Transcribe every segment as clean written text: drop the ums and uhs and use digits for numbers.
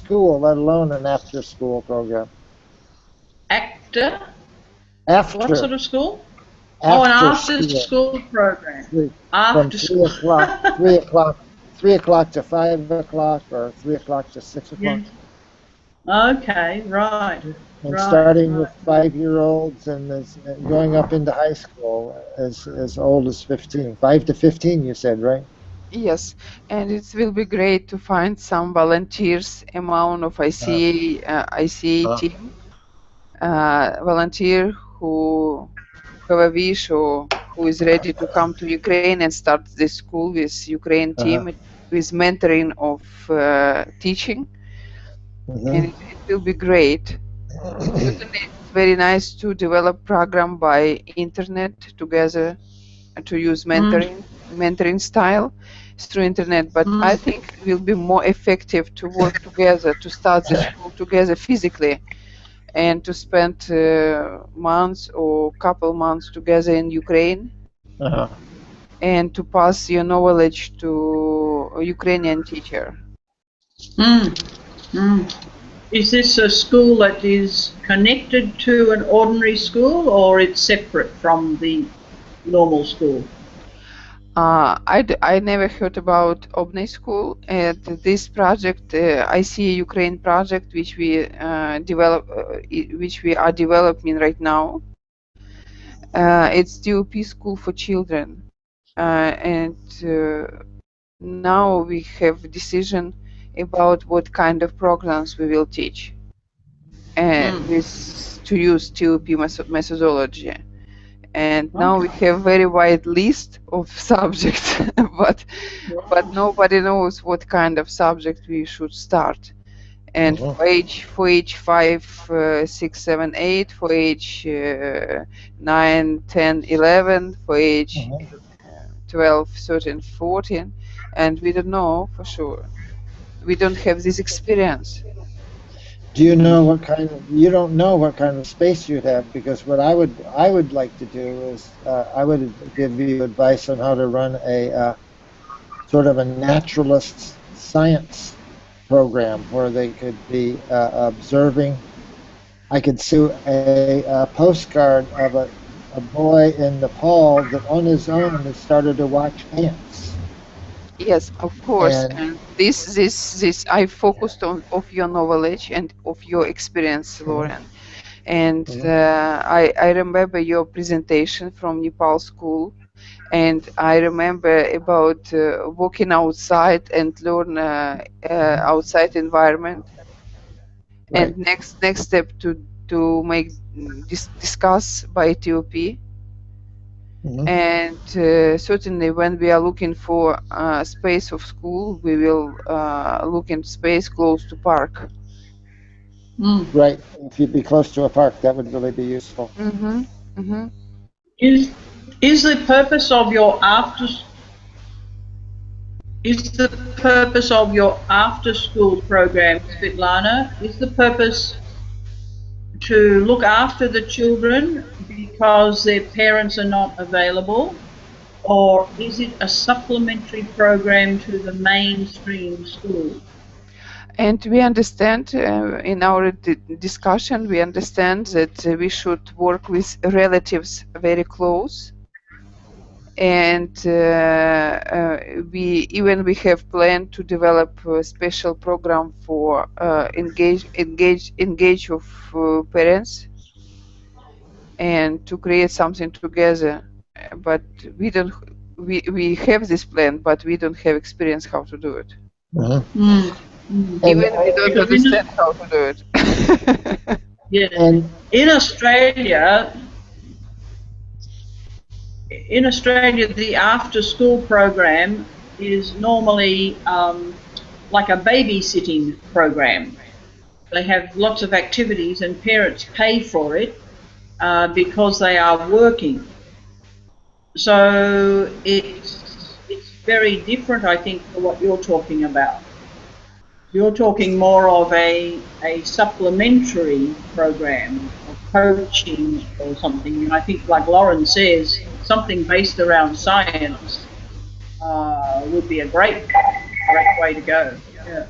school, let alone an after-school program. What After, sort of school? Oh, an after after-school program. From After school. 3 o'clock to 5 o'clock, or 3 o'clock to 6 o'clock. Yes. Okay, right. And starting with 5-year-olds and going up into high school as old as 15. 5 to 15, you said, right? Yes, and it will be great to find some volunteers among of ICA team, volunteer who have a wish or who is ready to come to Ukraine and start this school with Ukraine team with mentoring of teaching, and it will be great. Certainly, it's very nice to develop program by internet together to use mentoring style through internet, but I think it will be more effective to work together, to start the school together physically, and to spend months or couple months together in Ukraine, and to pass your knowledge to a Ukrainian teacher. Is this a school that is connected to an ordinary school, or it's separate from the normal school? I never heard about Obney School, and this project, ICA Ukraine project, which we are developing right now. It's DOP school for children, and now we have decision about what kind of programs we will teach, and to use DOP methodology. And now we have very wide list of subjects, but nobody knows what kind of subject we should start. And for age 5, 6, 7, 8, for age 9, 10, 11, for age 12, 13, 14, and we don't know for sure. We don't have this experience. Do you know what kind of? You don't know what kind of space you'd have, because what I would like to do is I would give you advice on how to run a sort of a naturalist science program where they could be observing. I could see a postcard of a boy in Nepal that on his own has started to watch ants. Yes, of course. And this I focused on of your knowledge and of your experience, Lauren. And I remember your presentation from Nepal school, and I remember about walking outside and learn outside environment. And next step to make discuss by TOP. And certainly when we are looking for space of school, we will look in space close to park. Right. If you'd be close to a park, that would really be useful. Is the purpose of your after school program, Svetlana, is the purpose to look after the children because their parents are not available, or is it a supplementary program to the mainstream school? And we understand in our discussion, we understand that we should work with relatives very close. And we have planned to develop a special program for engage of parents, and to create something together. But we don't. We have this plan, but we don't have experience how to do it. Even we don't understand how to do it. Yeah. In Australia, the after-school program is normally like a babysitting program. They have lots of activities and parents pay for it because they are working. So it's very different, I think, to what you're talking about. You're talking more of a supplementary program, of coaching or something. And I think, like Lauren says, something based around science would be a great way to go. Yeah.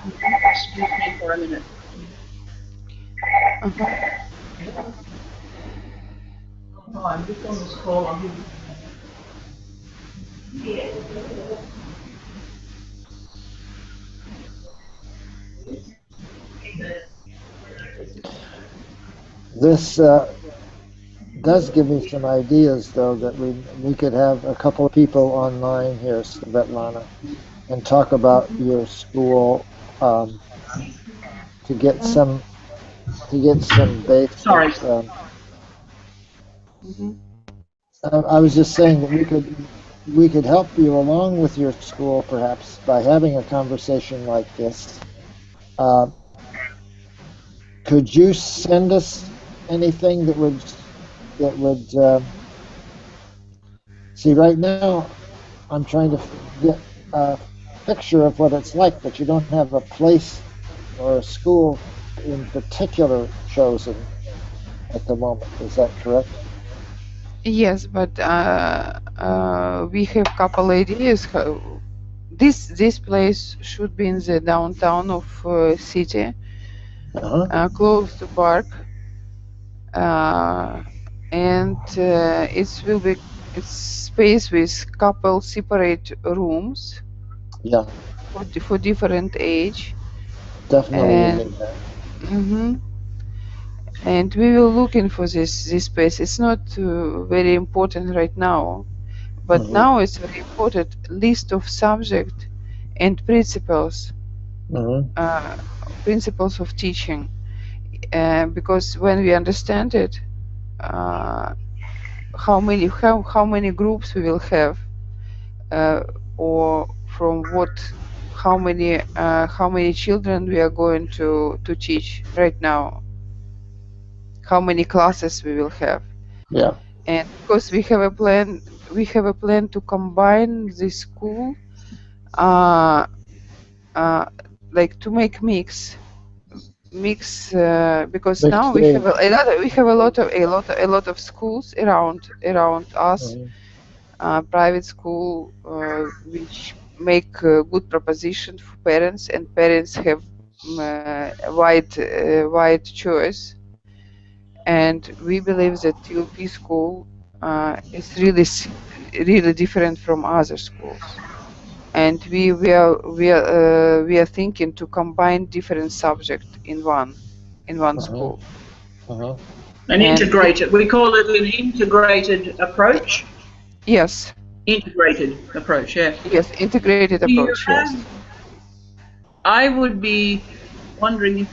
Excuse me for a minute. Oh, I'm just on this call. I'll give you. This does give me some ideas, though, that we could have a couple of people online here, Svetlana, and talk about your school to get some basic. Sorry. I was just saying that we could help you along with your school, perhaps, by having a conversation like this. Could you send us anything that would see, right now I'm trying to get a picture of what it's like, but you don't have a place or a school in particular chosen at the moment. Is that correct? Yes, but we have couple ideas. How this place should be in the downtown of city, close to park, and it's space with couple separate rooms. Yeah. For different age. Definitely. And, and we will looking for this space. It's not very important right now, but now it's very important list of subject and principles, principles of teaching, because when we understand it, how many groups we will have, or from how many children we are going to teach right now, how many classes we will have. Yeah. And because we have a plan to combine the school, like to make mix, because now we have a lot of schools around us, private school, which make good proposition for parents, and parents have wide choice. And we believe that TLP school is really different from other schools, and we are thinking to combine different subjects in one school. An integrated. We call it an integrated approach. Yes. Integrated approach. Yeah. Yes, integrated approach. Yes. I would be wondering if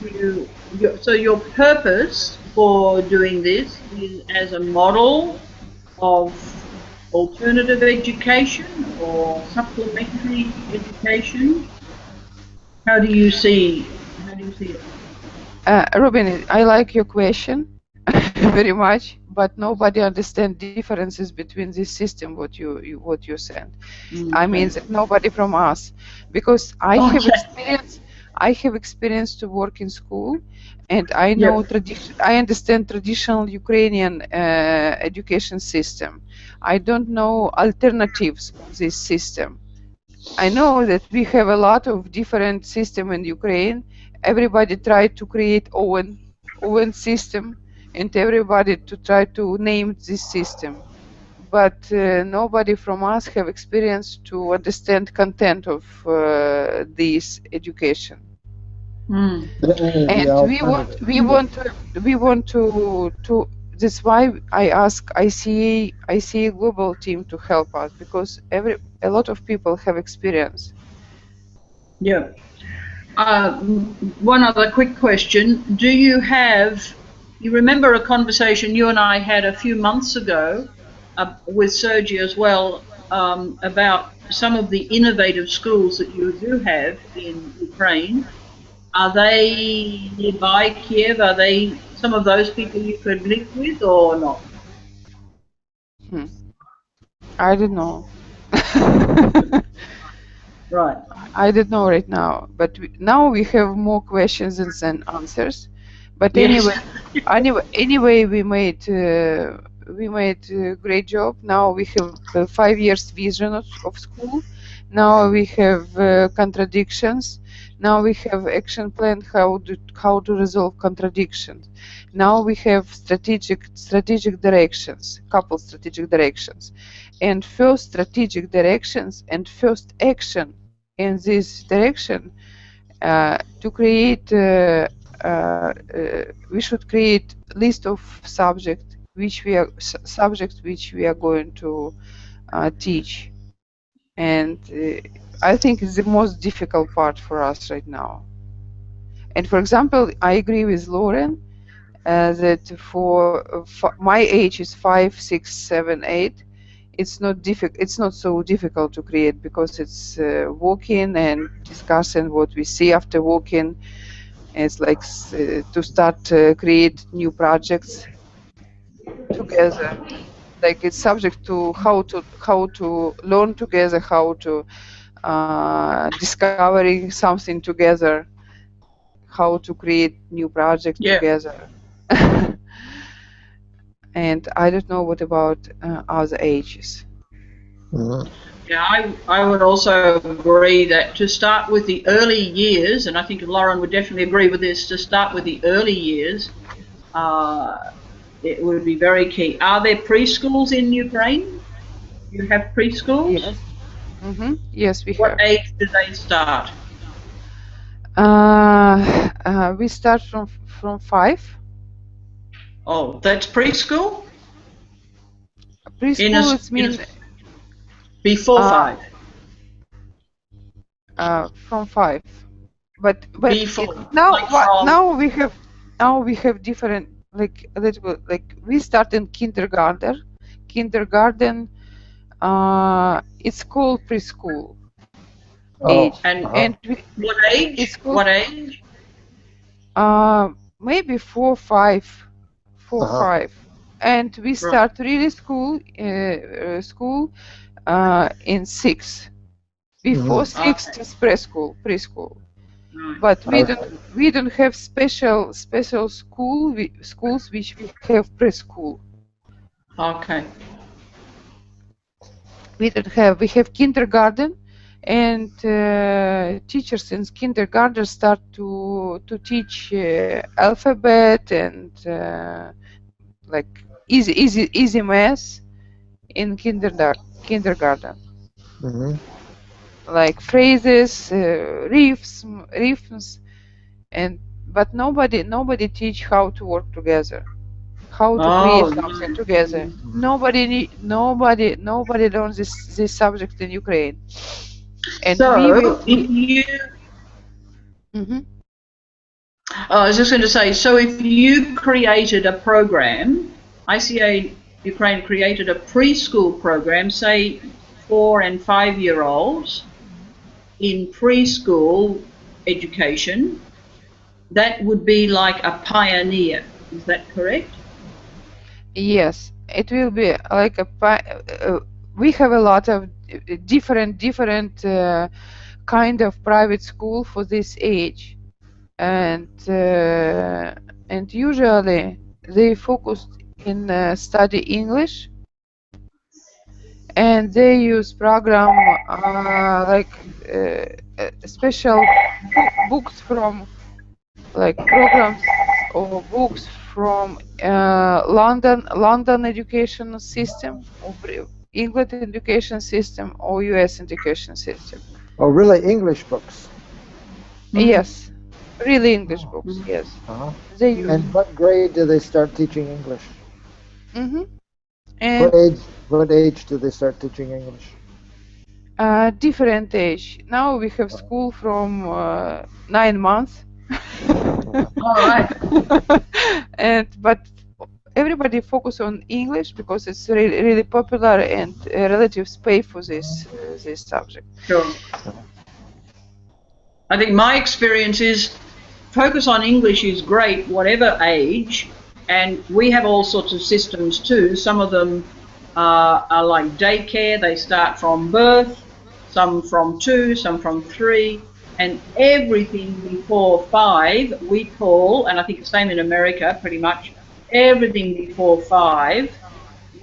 so your purpose for doing this is as a model of alternative education or supplementary education. How do you see it? Robin, I like your question very much, but nobody understands differences between this system what you sent. I mean that nobody from us, because I have experience to work in school, and I know I understand traditional Ukrainian education system. I don't know alternatives of this system. I know that we have a lot of different system in Ukraine. Everybody tried to create own system, and everybody to try to name this system. But nobody from us have experience to understand content of this education. And we want to. That's why I ask ICA global team to help us, because a lot of people have experience. Yeah. One other quick question: do you remember a conversation you and I had a few months ago with Sergey as well about some of the innovative schools that you do have in Ukraine? Are they nearby Kiev? Are they some of those people you could live with or not? I don't know. Right. I don't know right now, but now we have more questions than answers. But anyway, we made a great job. Now we have 5 years vision of school. Now we have contradictions. Now we have action plan how to resolve contradictions. Now we have strategic directions, couple strategic directions, and first strategic directions and first action in this direction to create. We should create list of subjects which we are going to teach, and I think it's the most difficult part for us right now. And for example, I agree with Lauren that for my age is 5, 6, 7, 8. It's not so difficult to create because it's walking and discussing what we see after walking. It's like to start create new projects together. Like it's subject to how to learn together, how to discovering something together, how to create new projects together. And I don't know what about other ages. Mm-hmm. Yeah, I would also agree that to start with the early years, and I think Lauren would definitely agree with this, to start with the early years, it would be very key. Are there preschools in Ukraine? You have preschools? Yes. Mm-hmm. Yes, we have. What age do they start? We start from 5. Oh, that's preschool? Preschool it means before 5. From 5, but before, now we have different, like a little bit, like we start in kindergarten. It's called preschool age. And what age? It's called, what age? Maybe 4, 5, 5, and we start really school in 6. Before 6 is preschool. But we don't have special schools which we have preschool. Okay. We don't have. We have kindergarten, and teachers in kindergarten start to teach alphabet and like easy math in kindergarten. Mm-hmm. Like phrases, rhythms, but nobody teach how to work together, how to create something together. Nobody learns this subject in Ukraine. And so if you, I was just going to say, so if you created a program, ICA Ukraine created a preschool program, say 4 and 5-year-olds in preschool education, that would be like a pioneer. Is that correct? Yes, it will be like a we have a lot of different kind of private school for this age, and usually they focus in study English, and they use program like special books from like programs or books from London education system, or English education system, or US education system. Oh, really? English books? Yes, really English books. Yes. They use. And what grade do they start teaching English? And what age do they start teaching English? Different age. Now we have school from 9 months. All right. But everybody focus on English because it's really popular and relative space for this subject. Sure. I think my experience is focus on English is great, whatever age, and we have all sorts of systems too. Some of them are like daycare. They start from birth, some from 2, some from 3. And everything before 5 we call, and I think the same in America pretty much, everything before 5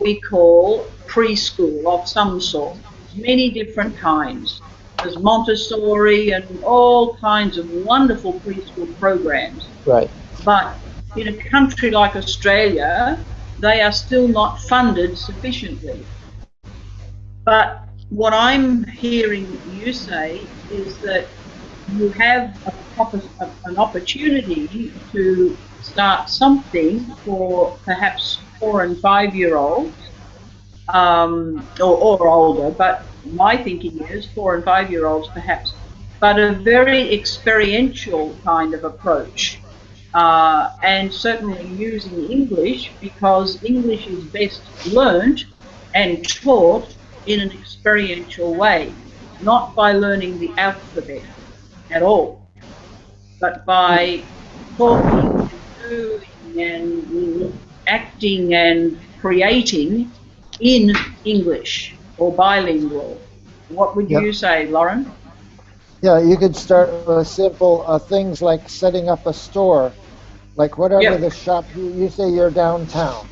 we call preschool of some sort, many different kinds. there's Montessori and all kinds of wonderful preschool programs. Right. But in a country like Australia, they are still not funded sufficiently. But what I'm hearing you say is that you have an opportunity to start something for perhaps 4 and 5 year olds, or older, but my thinking is 4 and 5 year olds perhaps, but a very experiential kind of approach. And certainly using English, because English is best learned and taught in an experiential way, not by learning the alphabet at all, but by talking and doing and acting and creating in English or bilingual. What would you say, Lauren? Yeah, you could start with simple things like setting up a store, like whatever the shop, you say you're downtown,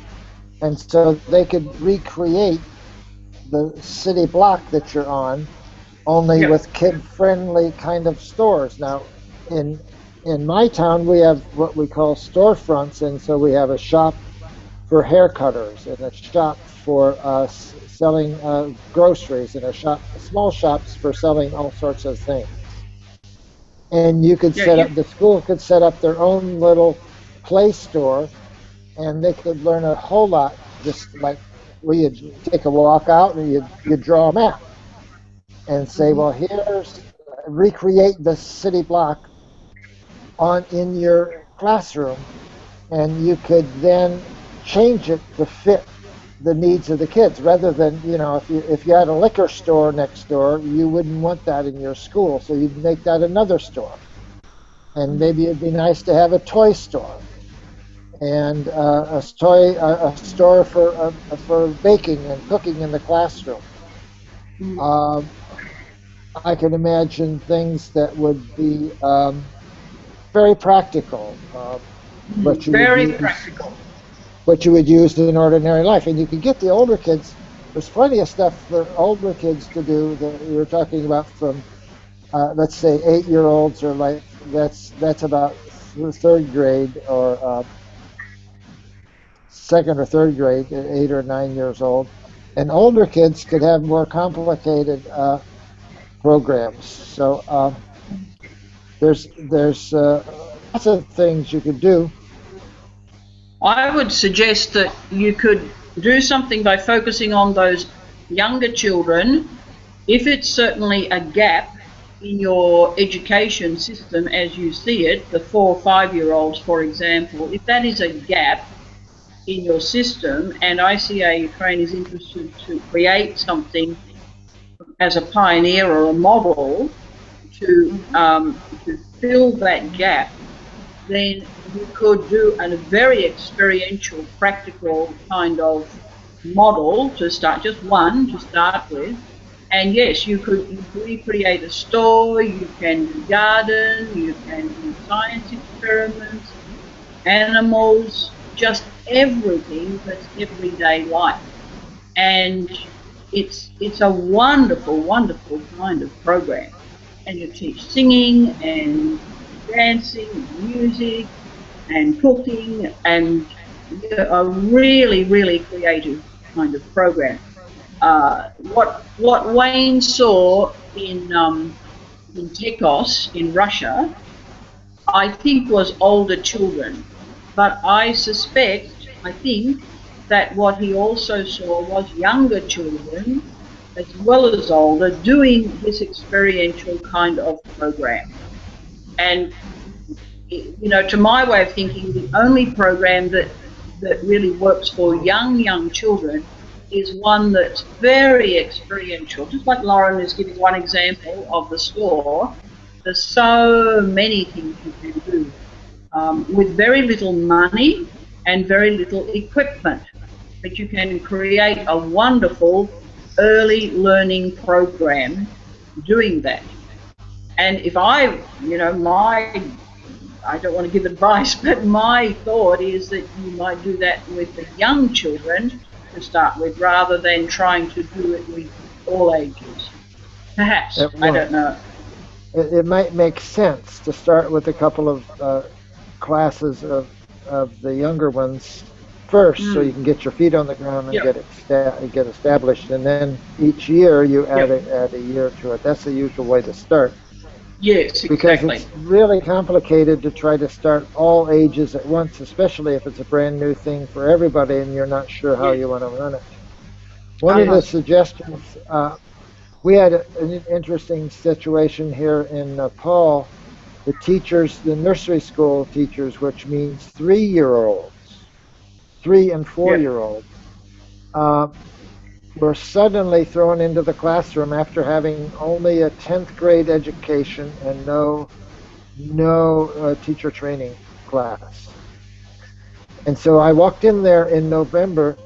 and so they could recreate the city block that you're on, only with kid-friendly kind of stores. Now, in my town, we have what we call storefronts, and so we have a shop for hair cutters and a shop for selling groceries and small shops for selling all sorts of things. And you could the school could set up their own little play store, and they could learn a whole lot, just like you'd take a walk out and you'd draw a map and say, well, recreate the city block in your classroom, and you could then change it to fit the needs of the kids, rather than, if you had a liquor store next door, you wouldn't want that in your school, so you'd make that another store. And maybe it'd be nice to have a toy store and a store for baking and cooking in the classroom. I can imagine things that would be very practical, practical. What you would use in ordinary life. And you could get the older kids, there's plenty of stuff for older kids to do that we were talking about, from let's say 8-year-olds, or like that's about third grade, or second or third grade, 8 or 9 years old. And older kids could have more complicated programs. So there's lots of things you could do. I would suggest that you could do something by focusing on those younger children. If it's certainly a gap in your education system as you see it, the 4 or 5 year olds, for example, if that is a gap in your system, and ICA Ukraine is interested to create something as a pioneer or a model to fill that gap, then you could do a very experiential, practical kind of model to start, just one to start with. And yes, you could recreate a store, you can garden, you can do science experiments, animals, just everything that's everyday life. And it's a wonderful, wonderful kind of program. And you teach singing and dancing and music and cooking, and a really, really creative kind of program. What Wayne saw in Tekos in Russia, I think was older children, but I think that what he also saw was younger children as well as older doing this experiential kind of program. And to my way of thinking, the only program that really works for young children is one that's very experiential. Just like Lauren is giving one example of the store, there's so many things you can do with very little money and very little equipment, but you can create a wonderful early learning program doing that. And if I don't want to give advice, but my thought is that you might do that with the young children to start with, rather than trying to do it with all ages. Perhaps. at I once. don't know. It might make sense to start with a couple of classes of the younger ones first, so you can get your feet on the ground and Yep. get established, and then each year you add Yep. add a year to it. That's the usual way to start. Yes, Because exactly. it's really complicated to try to start all ages at once, especially if it's a brand new thing for everybody and you're not sure how you want to run it. One of the Yes. suggestions, we had an interesting situation here in Nepal. The teachers, the nursery school teachers, which means 3-year-olds, 3 and 4-year-olds, were suddenly thrown into the classroom after having only a 10th grade education and no teacher training class. And so I walked in there in November,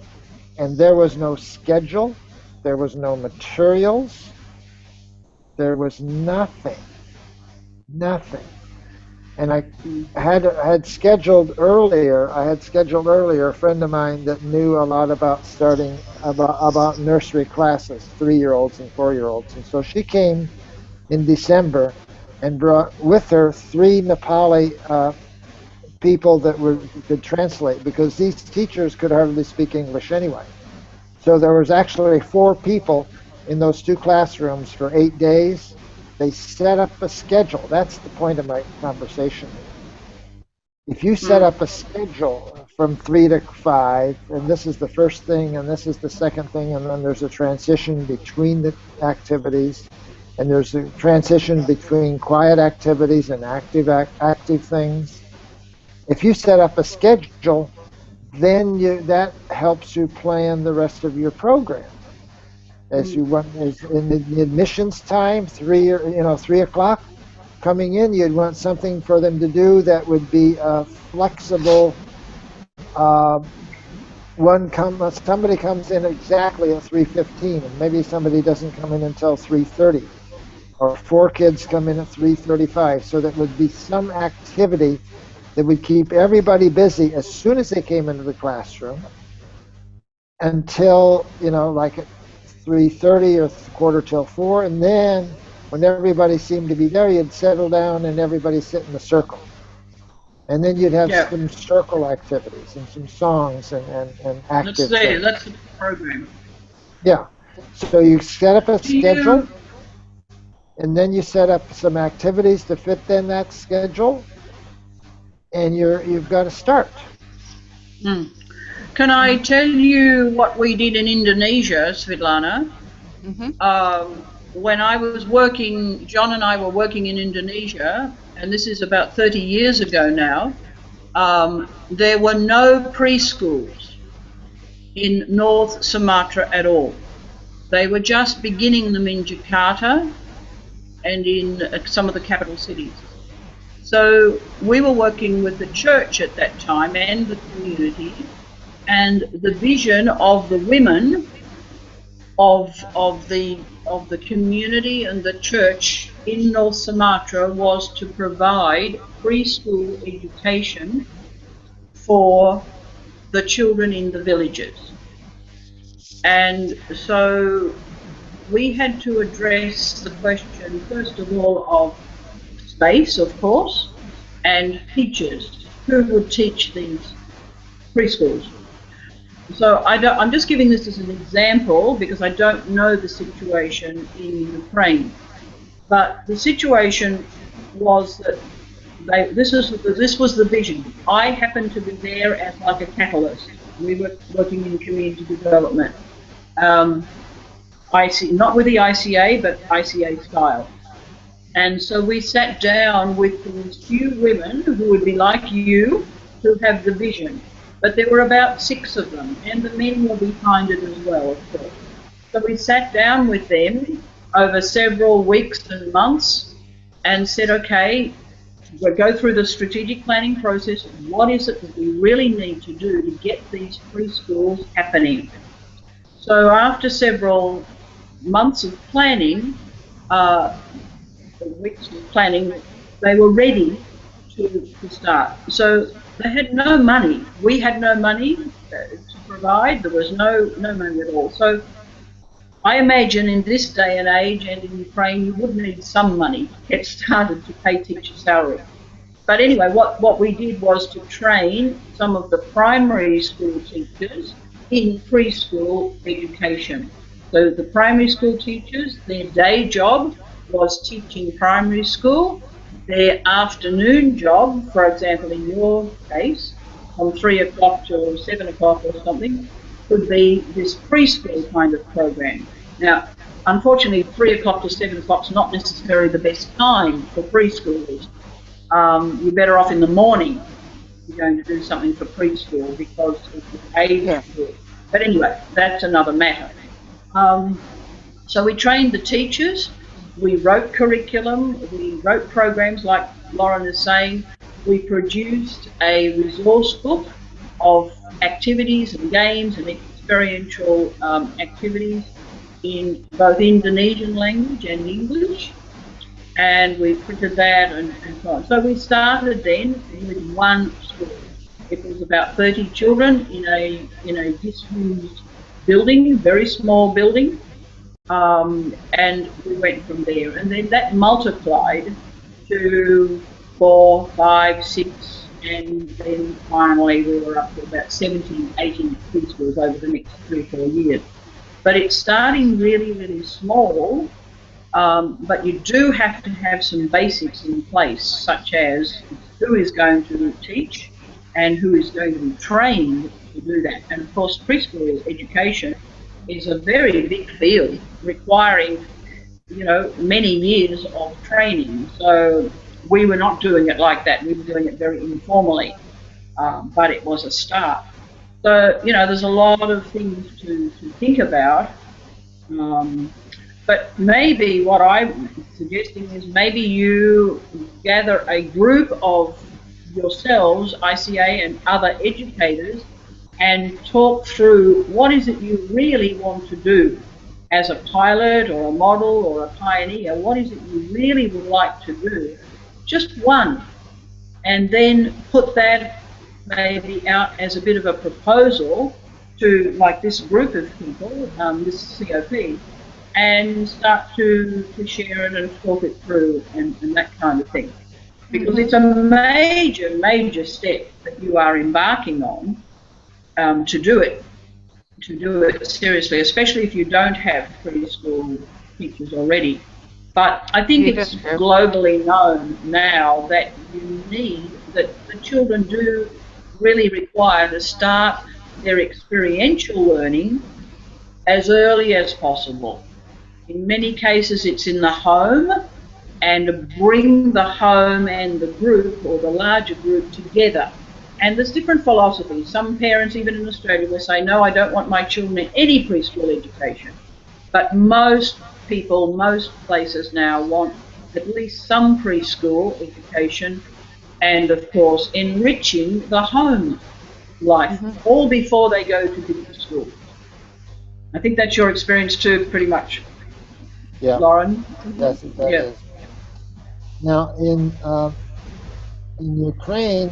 and there was no schedule, there was no materials, there was nothing. And I had scheduled earlier. I had scheduled earlier a friend of mine that knew a lot about starting about nursery classes, 3-year-olds and 4-year-olds. And so she came in December and brought with her 3 Nepali people that could translate, because these teachers could hardly speak English anyway. So there was actually 4 people in those 2 classrooms for 8 days. They set up a schedule. That's the point of my conversation. If you set up a schedule from 3 to 5, and this is the first thing, and this is the second thing, and then there's a transition between the activities, and there's a transition between quiet activities and active things. If you set up a schedule, then that helps you plan the rest of your program. As you want, as in the admissions time, 3 o'clock coming in, you'd want something for them to do that would be flexible. Somebody comes in exactly at 3:15, and maybe somebody doesn't come in until 3:30, or 4 kids come in at 3:35. So that would be some activity that would keep everybody busy as soon as they came into the classroom until, like at 3:30 or 3:45, and then when everybody seemed to be there, you'd settle down and everybody sit in a circle. And then you'd have some circle activities and some songs and active things. That's the program. Yeah. So you set up a schedule, and then you set up some activities to fit in that schedule, and you've got to start. Can I tell you what we did in Indonesia, Svetlana? When I was working, John and I were working in Indonesia, and this is about 30 years ago now, there were no preschools in North Sumatra at all. They were just beginning them in Jakarta and in some of the capital cities. So we were working with the church at that time and the community, and the vision of the women of the community and the church in North Sumatra was to provide preschool education for the children in the villages. And so we had to address the question, first of all, of space, of course, and teachers. Who would teach these preschools? So I'm just giving this as an example because I don't know the situation in Ukraine. But the situation was that this was the vision. I happened to be there as like a catalyst. We were working in community development. Not with the ICA, but ICA style. And so we sat down with these few women who would be like you, who have the vision. But there were about 6 of them, and the men were behind it as well, of course. So we sat down with them over several weeks and months and said, okay, we'll go through the strategic planning process. What is it that we really need to do to get these preschools happening? So after several months of planning, weeks of planning, they were ready to start. So they had no money. We had no money to provide. There was no money at all. So I imagine in this day and age and in Ukraine, you would need some money to get started to pay teacher salary. But anyway, what we did was to train some of the primary school teachers in preschool education. So the primary school teachers, their day job was teaching primary school. Their afternoon job, for example, in your case, from 3 o'clock to 7 o'clock or something, could be this preschool kind of program. Now, unfortunately, 3 o'clock to 7 o'clock is not necessarily the best time for preschoolers. You're better off in the morning if you're going to do something for preschool because of the age group. But anyway, that's another matter. So we trained the teachers, we wrote curriculum, we wrote programs like Lauren is saying. We produced a resource book of activities and games and experiential activities in both Indonesian language and English. And we printed that and so on. So we started then with one school. It was about 30 children in a disused building, very small building, and we went from there. And then that multiplied to 4, 5, 6, and then finally we were up to about 70, 80 preschools over the next 3 or 4 years. But it's starting really, really small. But you do have to have some basics in place, such as who is going to teach and who is going to be trained to do that. And of course, preschool education is a very big field, requiring, many years of training. So we were not doing it like that. We were doing it very informally, but it was a start. So, there's a lot of things to think about. But maybe what I'm suggesting is maybe you gather a group of yourselves, ICA and other educators, and talk through what is it you really want to do as a pilot or a model or a pioneer. What is it you really would like to do? Just one. And then put that maybe out as a bit of a proposal to like this group of people, this COP, and start to share it and talk it through and that kind of thing. Because it's a major, major step that you are embarking on to do it seriously, especially if you don't have preschool teachers already. But I think it's globally known now that that the children do really require to start their experiential learning as early as possible. In many cases, it's in the home, and bring the home and the group or the larger group together. And there's different philosophies. Some parents, even in Australia, will say, no, I don't want my children in any preschool education. But most people, most places now want at least some preschool education and, of course, enriching the home life, all before they go to different schools. I think that's your experience too, pretty much. Yeah, Lauren? that is. Now, in Ukraine,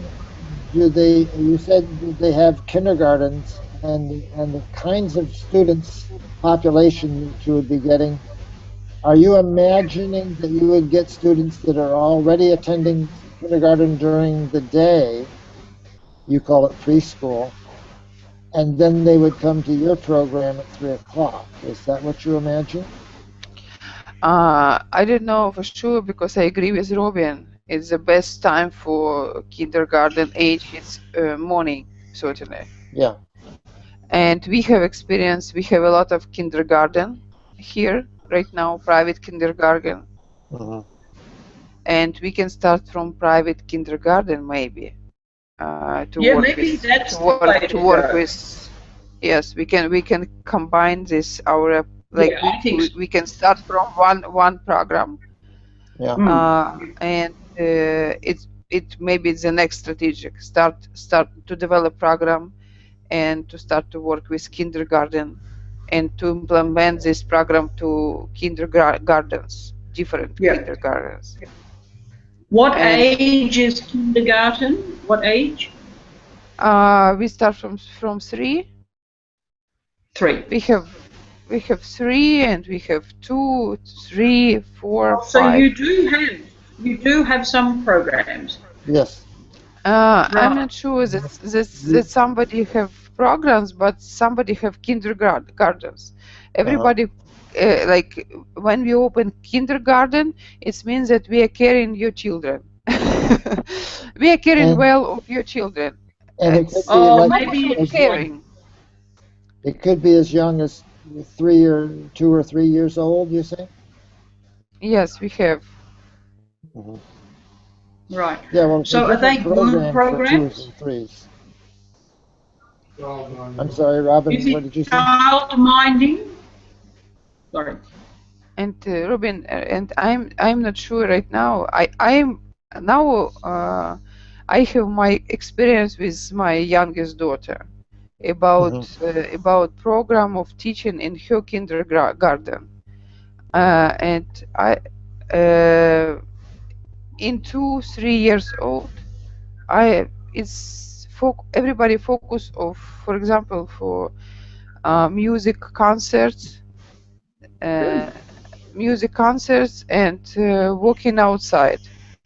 you said they have kindergartens, and the kinds of students, population that you would be getting, are you imagining that you would get students that are already attending kindergarten during the day, you call it preschool, and then they would come to your program at 3 o'clock? Is that what you imagine? I don't know for sure, because I agree with Robin. It's the best time for kindergarten age. It's morning, certainly. Yeah. And we have experience. We have a lot of kindergarten here right now, private kindergarten. And we can start from private kindergarten maybe to work with. Yes, we can combine this we can start from one program. Yeah. And it maybe it's the next strategic start to develop program and to start to work with kindergarten and to implement this program to kindergartens, different kindergartens. What age is kindergarten? What age? We start from 3. 3. We 3, and we have 2, 3, 4, So 5. you do have some programs. Yes. I'm not sure that somebody have programs, but somebody have kindergartens. Everybody, like when we open kindergarten, it means that we are caring your children. We are caring well of your children. And it could be Oh, like maybe as caring. It could be as young as 2 or 3 years old, you say? Yes, we have. Right. Yeah, well, So are they good programs? For 2s and 3s. I'm sorry, Robin, Is what did you it say? child minding? Sorry. And Robin, and I'm not sure right now. I'm now I have my experience with my youngest daughter about program of teaching in her kindergarten, and I in 2-3 years old, everybody focus of, for example, for music concerts. Music concerts and walking outside.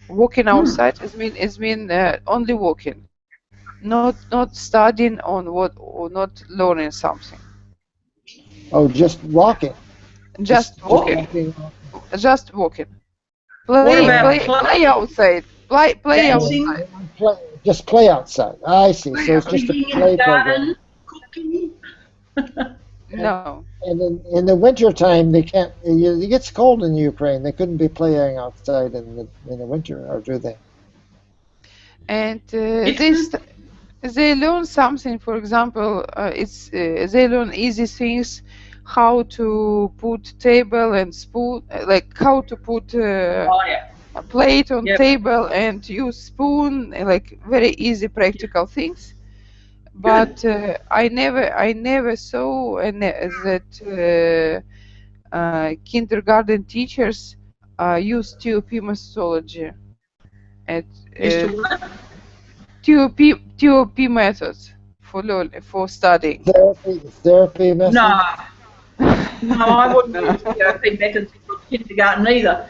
Walking outside is mean only walking, not studying on what or not learning something. Oh, just walking. Just walking. Just walking. What about Play outside. Play outside. Just play outside. I see. So it's just a play program. Cooking? No. And in the winter time, they can't. It gets cold in Ukraine. They couldn't be playing outside in the winter, or do they? And they learn something. For example, they learn easy things, how to put table and spoon, like how to put a plate on table and use spoon, like very easy practical things. But I never saw that kindergarten teachers use TOP methodology. TOP methods for studying. Therapy methods? No, I wouldn't use TOP methods for kindergarten either.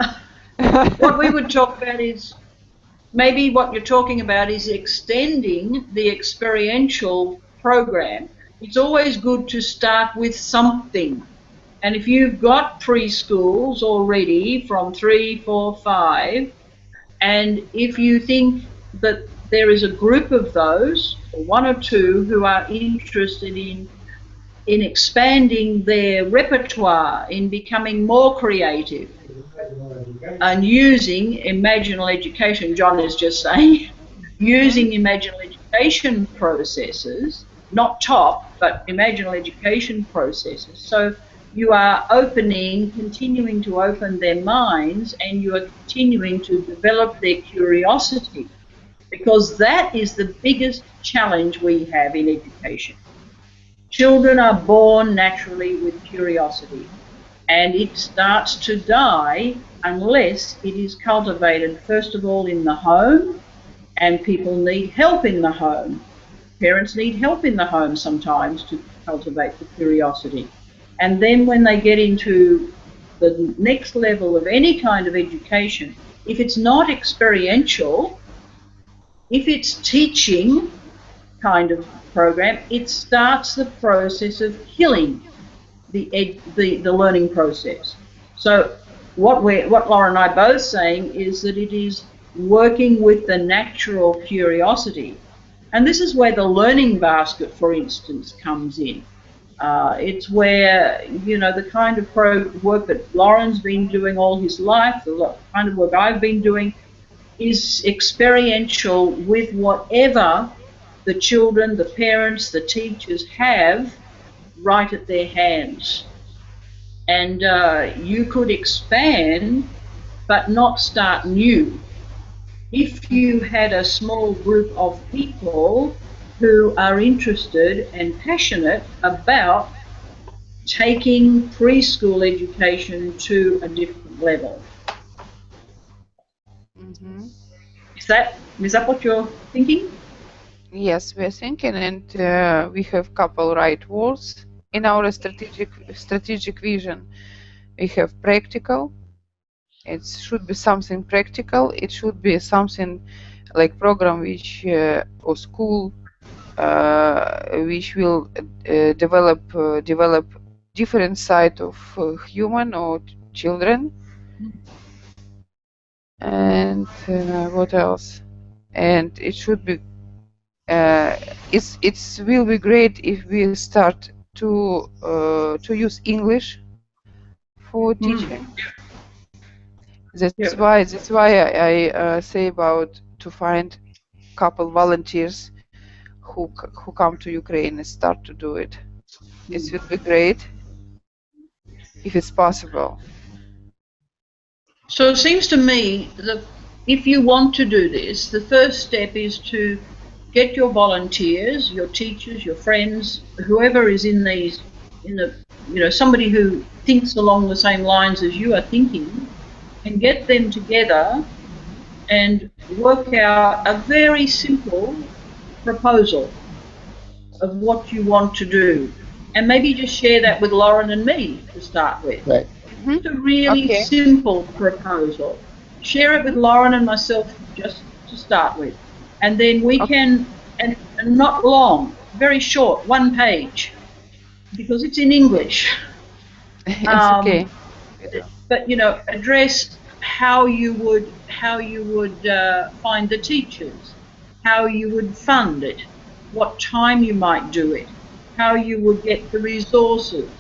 What we would talk about is, maybe what you're talking about is extending the experiential program. It's always good to start with something. And if you've got preschools already from 3, 4, 5, and if you think that there is a group of those, or 1 or 2, who are interested in expanding their repertoire, in becoming more creative, and using imaginal education, John is just saying, using imaginal education processes, not top, but imaginal education processes. So you are continuing to open their minds, and you are continuing to develop their curiosity, because that is the biggest challenge we have in education. Children are born naturally with curiosity, and it starts to die unless it is cultivated, first of all, in the home, and people need help in the home. Parents need help in the home sometimes to cultivate the curiosity. And then when they get into the next level of any kind of education, if it's not experiential, if it's teaching kind of program, it starts the process of killing the learning process. So what Laura and I both saying is that it is working with the natural curiosity. And this is where the learning basket, for instance, comes in. It's where, the kind of work that Lauren's been doing all his life, the kind of work I've been doing, is experiential with whatever the children, the parents, the teachers have right at their hands. And you could expand, but not start new. If you had a small group of people who are interested and passionate about taking preschool education to a different level. Mm-hmm. Is that what you're thinking? Yes, we're thinking, and we have couple right words in our strategic vision, we have practical. It should be something practical. It should be something like program which or school which will develop different side of human or children. And what else? And it should be it will be great if we start to use English for teaching. That's why I say about to find couple volunteers who come to Ukraine and start to do it. It will be great if it's possible. So it seems to me that if you want to do this, the first step is to get your volunteers, your teachers, your friends, whoever is in the somebody who thinks along the same lines as you are thinking, and get them together and work out a very simple proposal of what you want to do, and maybe just share that with Lauren and me to start with. Right. It's a really simple proposal. Share it with Lauren and myself just to start with, and then we can, and not long, very short, 1 page, because it's in English. It's okay. But address how you would find the teachers, how you would fund it, what time you might do it, how you would get the resources,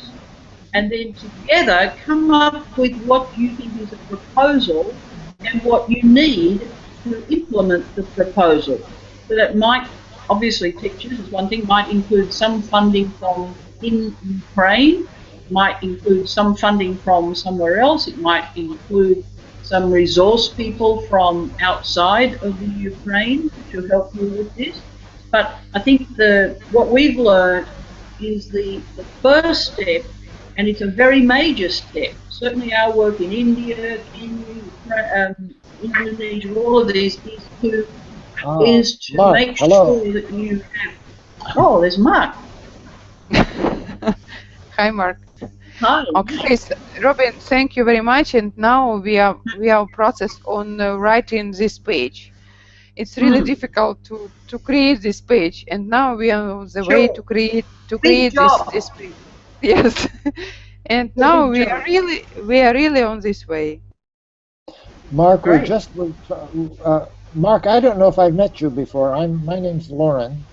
and then together come up with what you think is a proposal and what you need to implement the proposal. So that might, obviously teachers is one thing, might include some funding from in Ukraine, might include some funding from somewhere else, it might include some resource people from outside of the Ukraine to help you with this. But I think what we've learned is the first step, and it's a very major step. Certainly our work in India, Kenya, Indonesia, all of these is to Mark, make hello. sure that you have. Oh, there's Mark. Hi, Mark. Hi. Okay, so, Robin, thank you very much. And now we are processed on writing this page. It's really difficult to create this page, and now we are on the way to create this page. Yes, and now we are really on this way. Mark, Great. Mark, I don't know if I've met you before. My name's Lauren,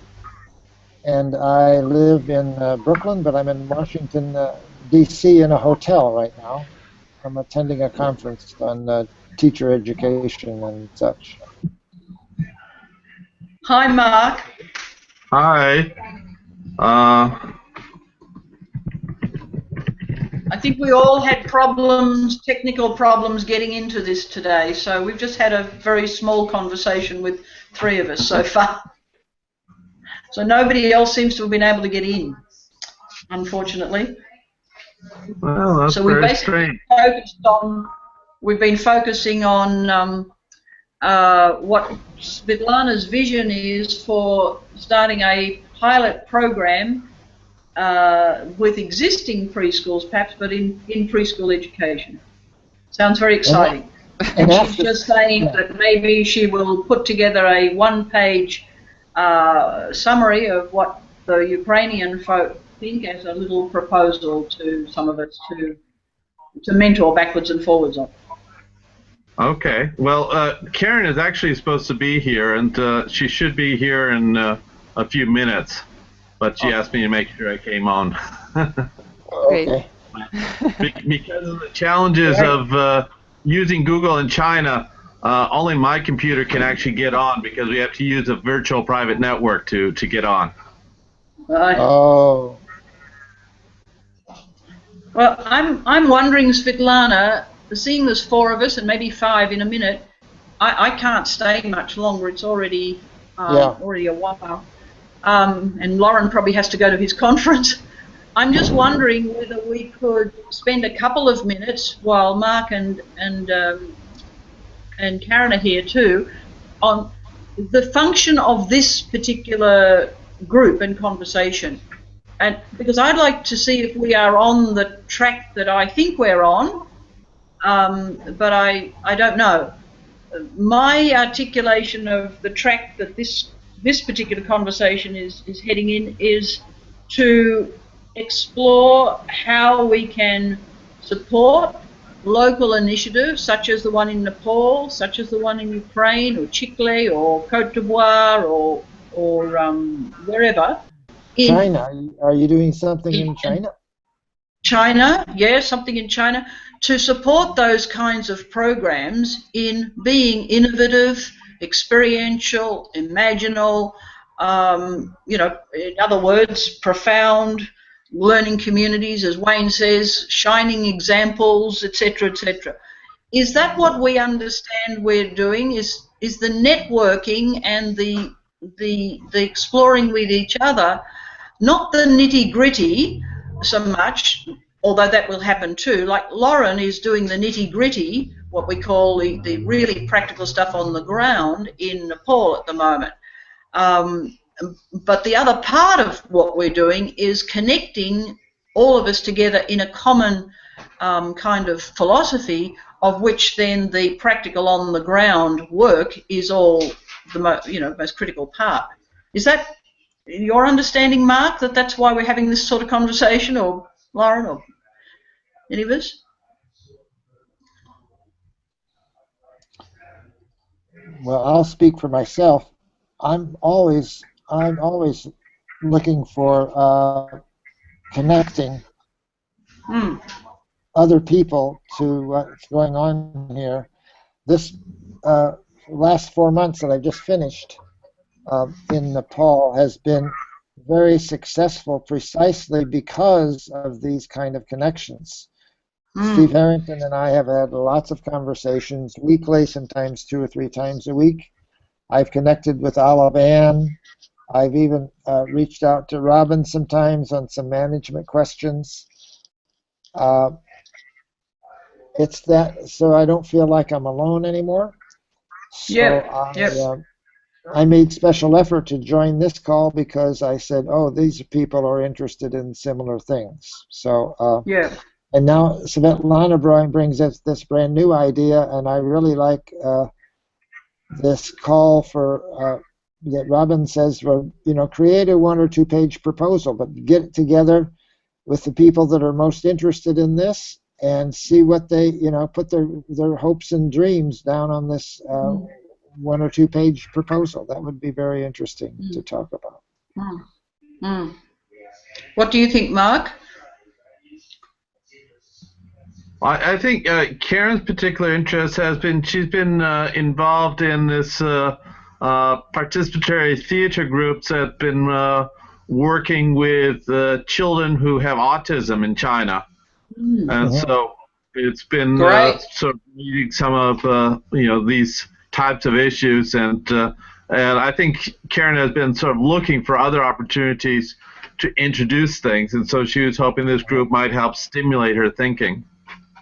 and I live in Brooklyn, but I'm in Washington, D.C. in a hotel right now. I'm attending a conference on teacher education and such. Hi, Mark. Hi. I think we all had technical problems getting into this today, so we've just had a very small conversation with 3 of us so far. So nobody else seems to have been able to get in, unfortunately. Well, that's So we very basically strange. we've been focusing on what Svetlana's vision is for starting a pilot program with existing preschools, perhaps, but in preschool education. Sounds very exciting. And she's just saying that maybe she will put together a 1-page summary of what the Ukrainian folk think as a little proposal to some of us to mentor backwards and forwards on. Okay. Well, Karen is actually supposed to be here, and she should be here in a few minutes. But she asked me to make sure I came on. Okay. Because of the challenges of using Google in China, only my computer can actually get on because we have to use a virtual private network to get on. Oh. Well, I'm wondering, Svetlana, seeing there's 4 of us and maybe 5 in a minute, I can't stay much longer. It's already already a while. And Lauren probably has to go to his conference. I'm just wondering whether we could spend a couple of minutes while Mark and Karen are here too, on the function of this particular group and conversation. and because I'd like to see if we are on the track that I think we're on, but I don't know. My articulation of the track that this particular conversation is heading in is to explore how we can support local initiatives such as the one in Nepal, such as the one in Ukraine or Chile or Cote d'Ivoire or wherever. China, are you doing something in China? China, yes, something in China, to support those kinds of programs in being innovative, experiential, imaginal, you know, in other words, profound learning communities, as Wayne says, shining examples, etc., etc. Is that what we understand we're doing? Is the networking and the exploring with each other, not the nitty-gritty so much, although that will happen too. Like Lauren is doing the nitty-gritty, what we call the really practical stuff on the ground in Nepal at the moment. But the other part of what we're doing is connecting all of us together in a common kind of philosophy, of which then the practical on the ground work is all the most critical part. Is that your understanding, Mark, that that's why we're having this sort of conversation, or Lauren, or any of us? Well, I'll speak for myself. I'm always looking for connecting other people to what's going on here. This last 4 months that I just finished in Nepal has been very successful precisely because of these kind of connections. Steve Harrington and I have had lots of conversations weekly, sometimes 2 or 3 times a week. I've connected with Olive Ann. I've even reached out to Robin sometimes on some management questions. It's that, so I don't feel like I'm alone anymore. So I made special effort to join this call because I said, oh, these people are interested in similar things. So and now Svetlana brings us this brand new idea, and I really like this call for that Robin says, well, create a 1 or 2 page proposal, but get together with the people that are most interested in this and see what they, put their hopes and dreams down on this 1 or 2 page proposal. That would be very interesting to talk about. What do you think, Mark? I think Karen's particular interest has been, she's been involved in this participatory theater groups that have been working with children who have autism in China. And so it's been sort of meeting some of these types of issues, and I think Karen has been sort of looking for other opportunities to introduce things, and so she was hoping this group might help stimulate her thinking.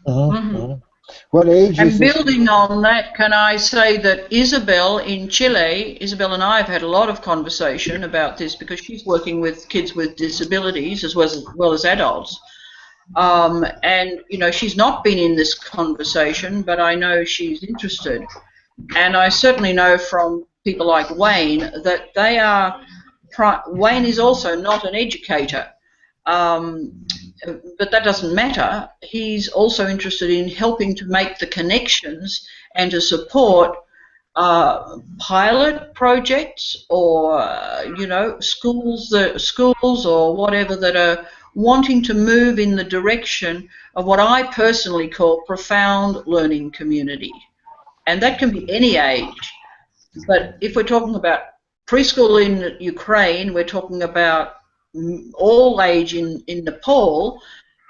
What age and is building on that, can I say that Isabel in Chile, Isabel and I have had a lot of conversation about this because she's working with kids with disabilities as well as adults. And she's not been in this conversation, but I know she's interested. And I certainly know from people like Wayne that they are. Wayne is also not an educator, but that doesn't matter. He's also interested in helping to make the connections and to support pilot projects or schools or whatever that are wanting to move in the direction of what I personally call profound learning community. And that can be any age. But if we're talking about preschool in Ukraine, we're talking about all age in Nepal,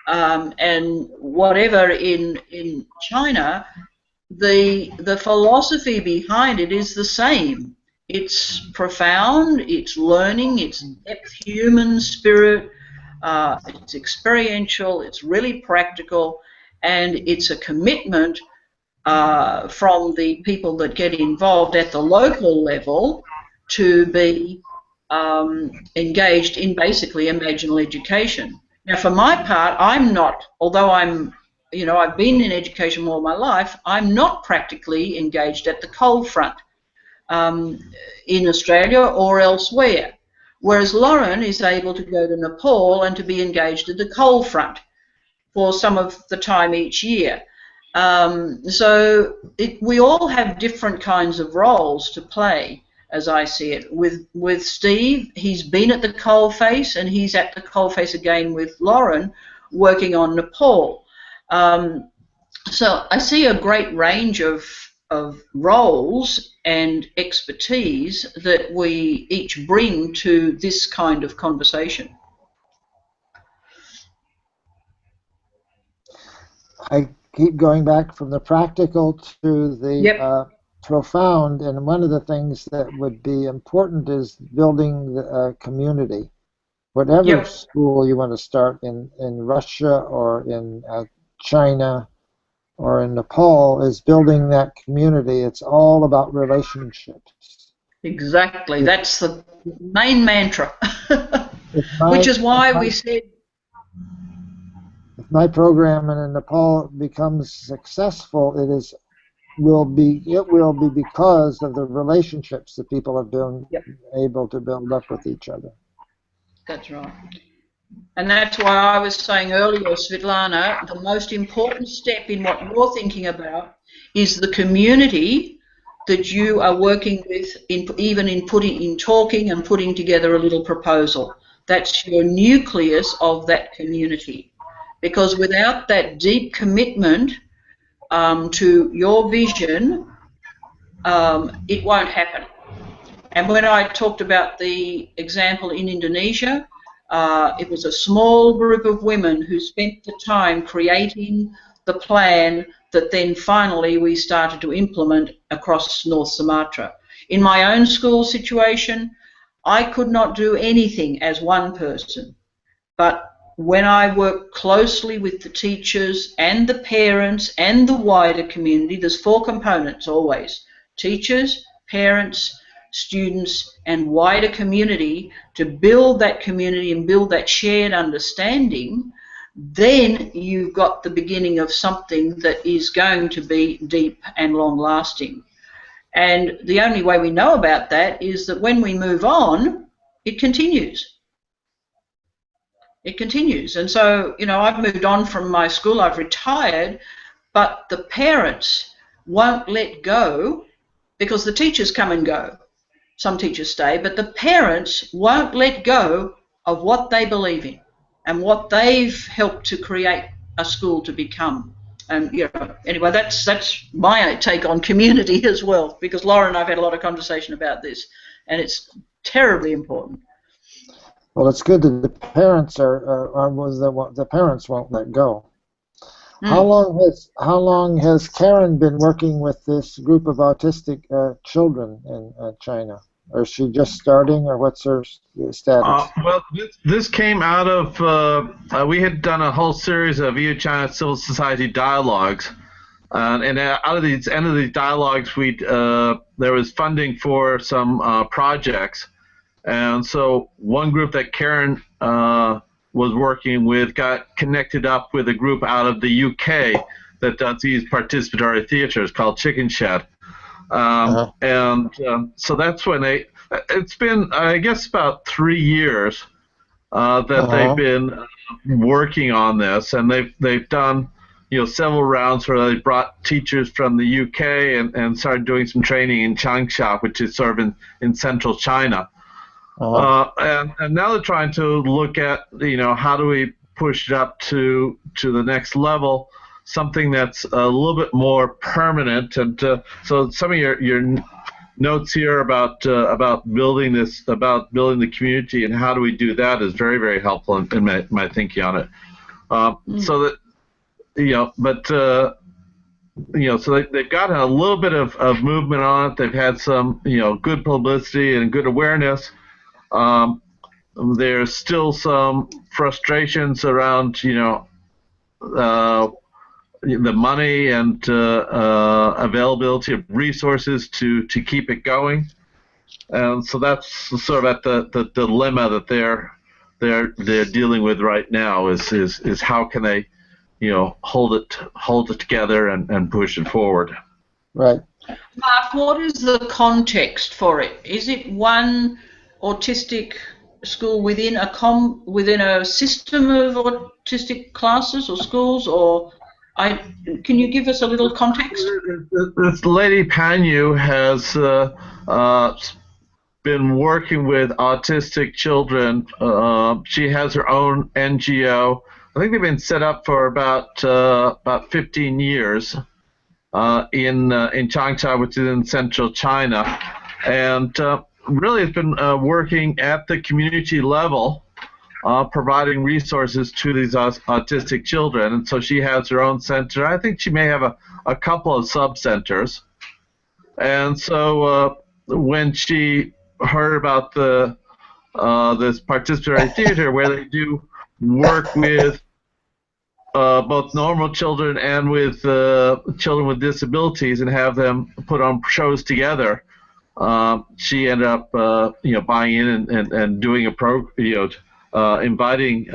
and whatever in China, the philosophy behind it is the same. It's profound, it's learning, it's depth, human spirit, it's experiential, it's really practical, and it's a commitment from the people that get involved at the local level to be engaged in basically imaginal education. Now, for my part, I'm not, although I've been in education all my life, I'm not practically engaged at the cold front in Australia or elsewhere. Whereas Lauren is able to go to Nepal and to be engaged at the cold front for some of the time each year. So we all have different kinds of roles to play, as I see it. With Steve, he's been at the coalface, and he's at the coalface again with Lauren, working on Nepal. So I see a great range of roles and expertise that we each bring to this kind of conversation. I keep going back from the practical to the profound, and one of the things that would be important is building the community. Whatever school you want to start in Russia or in China or in Nepal, is building that community. It's all about relationships. Exactly. That's the main mantra, which is why we said, if my program in Nepal becomes successful, it will be because of the relationships that people have been able to build up with each other. That's right. And that's why I was saying earlier, Svetlana, the most important step in what you're thinking about is the community that you are working with, even in talking and putting together a little proposal. That's your nucleus of that community. Because without that deep commitment to your vision, it won't happen. And when I talked about the example in Indonesia, it was a small group of women who spent the time creating the plan that then finally we started to implement across North Sumatra. In my own school situation, I could not do anything as one person, but when I work closely with the teachers and the parents and the wider community, there's 4 components always: teachers, parents, students, and wider community, to build that community and build that shared understanding, then you've got the beginning of something that is going to be deep and long-lasting. And the only way we know about that is that when we move on, it continues. It continues. And so, I've moved on from my school, I've retired, but the parents won't let go, because the teachers come and go. Some teachers stay, but the parents won't let go of what they believe in and what they've helped to create a school to become. And anyway, that's my take on community as well, because Laura and I've had a lot of conversation about this, and it's terribly important. Well, it's good that the parents the parents won't let go. How long has Karen been working with this group of autistic children in China? Or is she just starting, or what's her status? Well, this came out of we had done a whole series of EU-China Civil Society dialogues, and out of these dialogues, there was funding for some projects, and so one group that Karen was working with got connected up with a group out of the UK that does these participatory theaters called Chicken Shed. And so that's when it's been, I guess, about 3 years that they've been working on this, and they've done several rounds where they brought teachers from the UK and started doing some training in Changsha, which is sort of in central China. And now they're trying to look at how do we push it up to the next level, something that's a little bit more permanent. And so some of your notes here about building the community and how do we do that is very, very helpful in my thinking on it. So that so they've gotten a little bit of movement on it. They've had some good publicity and good awareness. There's still some frustrations around the money and availability of resources to keep it going. and so that's sort of at the dilemma that they're dealing with right now is how can they, hold it together and push it forward. Right. Mark, what is the context for it? Is it one autistic school within a system of autistic classes or schools, or can you give us a little context? This lady Panyu has been working with autistic children. She has her own NGO. I think they've been set up for about 15 years in Changsha, which is in central China, and really it's been working at the community level, providing resources to these autistic children. And so she has her own center. I think she may have a couple of sub-centers. And so when she heard about this participatory theater where they do work with both normal children and with children with disabilities and have them put on shows together, she ended up buying in and doing inviting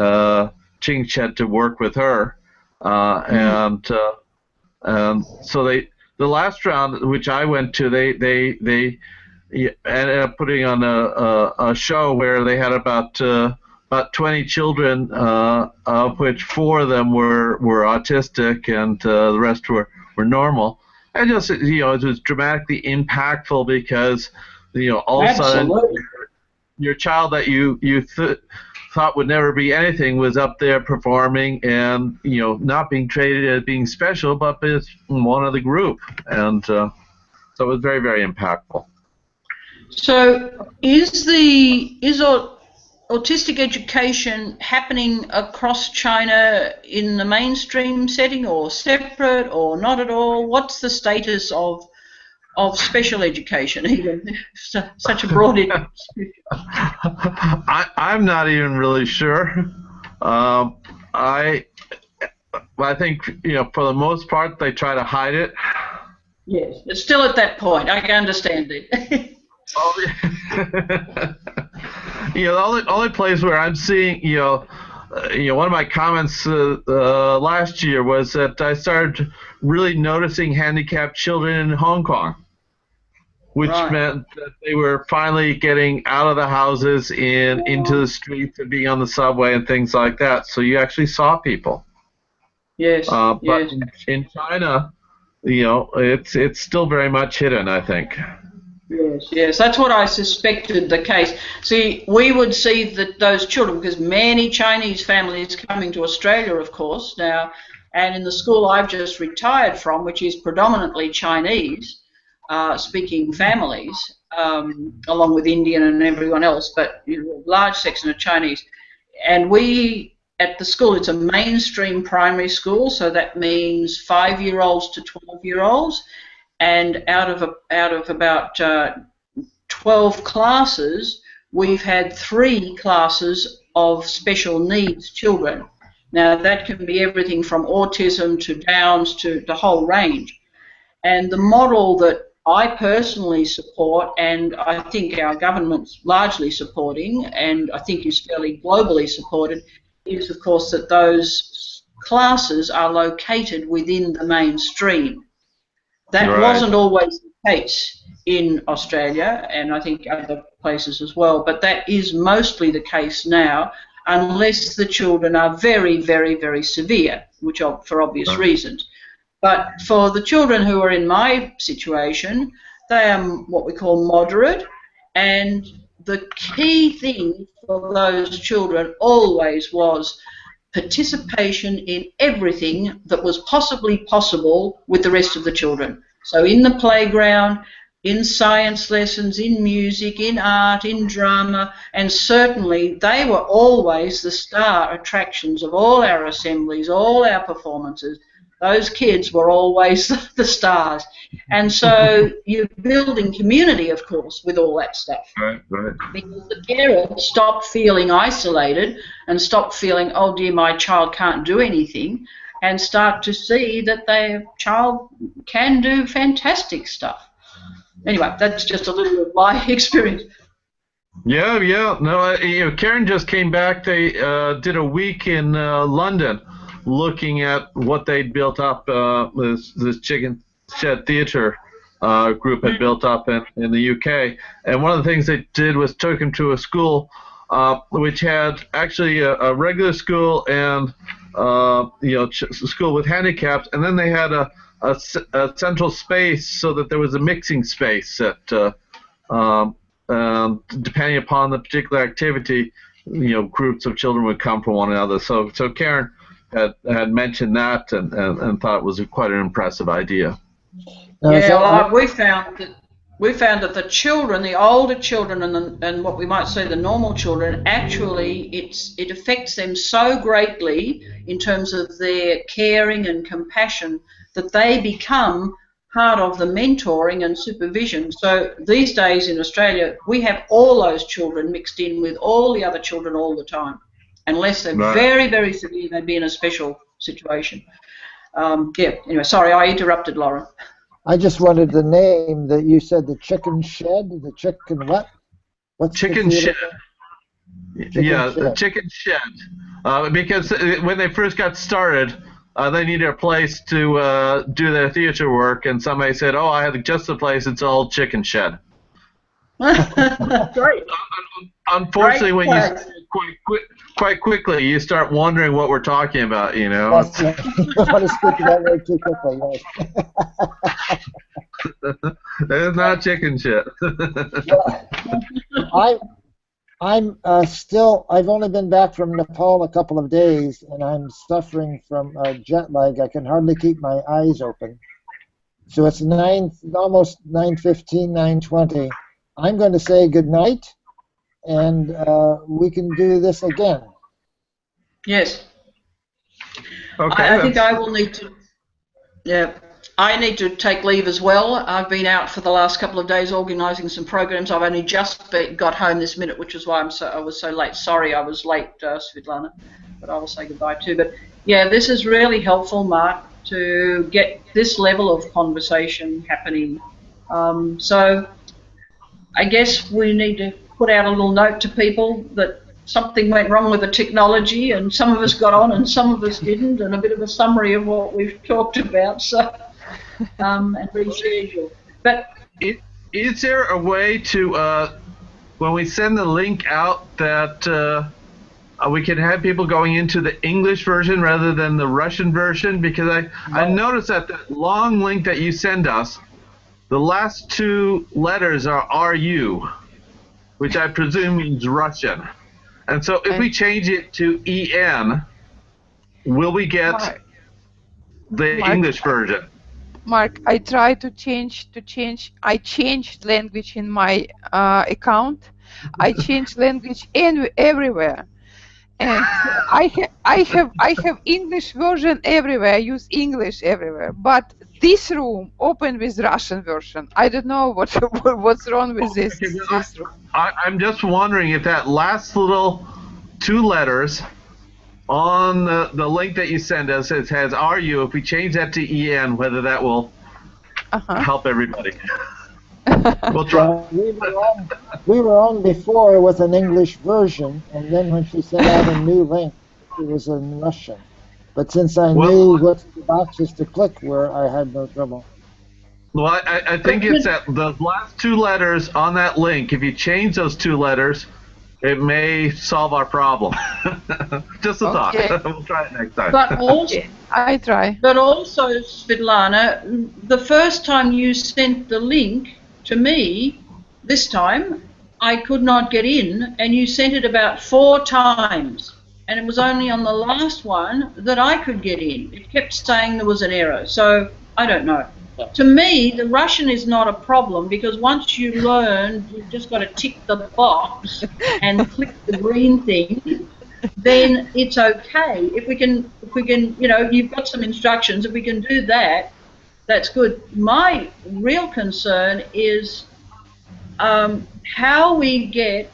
Ching Chet to work with her, and so the last round, which I went to, they ended up putting on a show where they had about 20 children, of which 4 of them were autistic and the rest were normal. And just it was dramatically impactful because all of a sudden your child that you thought would never be anything was up there performing and not being treated as being special, but as one of the group, and so it was very, very impactful. So is autistic education happening across China in the mainstream setting, or separate, or not at all? What's the status of special education, even such a broad institution? I'm not even really sure. I think for the most part they try to hide it. Yes, it's still at that point. I can understand it. Oh, yeah. The only place where I'm seeing, one of my comments last year was that I started really noticing handicapped children in Hong Kong, which meant that they were finally getting out of the houses and into the streets and being on the subway and things like that. So you actually saw people. Yes. But yes. in China, it's still very much hidden, I think. Yes, that's what I suspected the case. See, we would see that those children, because many Chinese families coming to Australia, of course, now, and in the school I've just retired from, which is predominantly Chinese speaking families, along with Indian and everyone else, but a large section of Chinese. And we, at the school, it's a mainstream primary school, so that means 5-year-olds to 12-year-olds. And out of about 12 classes, we've had 3 classes of special needs children. Now that can be everything from autism to Downs to the whole range. And the model that I personally support, and I think our government's largely supporting, and I think is fairly globally supported, is of course that those classes are located within the mainstream. That wasn't always the case in Australia, and I think other places as well, but that is mostly the case now, unless the children are very, very, very severe, which are for obvious reasons. But for the children who are in my situation, they are what we call moderate, and the key thing for those children always was participation in everything that was possibly possible with the rest of the children. So in the playground, in science lessons, in music, in art, in drama, and certainly they were always the star attractions of all our assemblies, all our performances. Those kids were always the stars. And so you're building community, of course, with all that stuff. Right. Because the parents stop feeling isolated and stop feeling, oh dear, my child can't do anything, and start to see that their child can do fantastic stuff. Anyway, that's just a little of my experience. Yeah. No, Karen just came back. They did a week in London, looking at what they'd built up. This Chicken Shed Theatre group had built up in the UK, and one of the things they did was took them to a school which had actually a regular school and school with handicaps, and then they had a central space so that there was a mixing space that. Depending upon the particular activity, groups of children would come from one another. So Karen had mentioned that and thought it was quite an impressive idea. We found that the children, the older children, and what we might say the normal children, actually it affects them so greatly in terms of their caring and compassion that they become part of the mentoring and supervision. So these days in Australia, we have all those children mixed in with all the other children all the time. Unless they're very, very severe, they'd be in a special situation. Anyway, sorry, I interrupted, Lauren. I just wanted the name that you said, the Chicken Shed, the chicken what? What's Chicken Shed. Shed. The Chicken Shed. Because when they first got started, they needed a place to do their theater work, and somebody said, "Oh, I have just the place. It's all Chicken Shed." Great. Unfortunately, when you say it quite quickly, you start wondering what we're talking about. Yes, you don't want to speak that way too quickly. Yes. It's not Chicken Shed. I'm still. I've only been back from Nepal a couple of days, and I'm suffering from jet lag. I can hardly keep my eyes open. So it's almost 9:15, 9:20. I'm going to say good night, and we can do this again. Yes. Okay. I think I will need to. Yeah. I need to take leave as well. I've been out for the last couple of days organising some programs. I've only just got home this minute, which is why I was so late. Sorry, I was late, Svetlana, but I will say goodbye too. But yeah, this is really helpful, Mark, to get this level of conversation happening. So I guess we need to put out a little note to people that something went wrong with the technology, and some of us got on and some of us didn't, and a bit of a summary of what we've talked about. So. And reschedule. But is there a way to, when we send the link out, that we can have people going into the English version rather than the Russian version? Because I noticed that long link that you send us, the last two letters are RU, which I presume means Russian. And so if we change it to EN, will we get the English version? Mark, I tried to change. I changed language in my account. I changed language everywhere, and I have English version everywhere. I use English everywhere. But this room opened with Russian version. I don't know what's wrong with this room. I'm just wondering if that last little two letters on the link that you send us, it has RU. If we change that to EN, whether that will help everybody. We'll try. We were on before with an English version, and then when she sent out a new link, it was in Russian. But since I knew what the boxes to click were, I had no trouble. Well, I think it's that the last two letters on that link. If you change those two letters, it may solve our problem. Just a thought. We'll try it next time. But also, I try. But also, Svetlana, the first time you sent the link to me, this time, I could not get in, and you sent it about 4 times. And it was only on the last one that I could get in. It kept saying there was an error. So, I don't know. To me, the Russian is not a problem, because once you learn, you've just got to tick the box and click the green thing, then it's okay. If we can, you've got some instructions. If we can do that, that's good. My real concern is how we get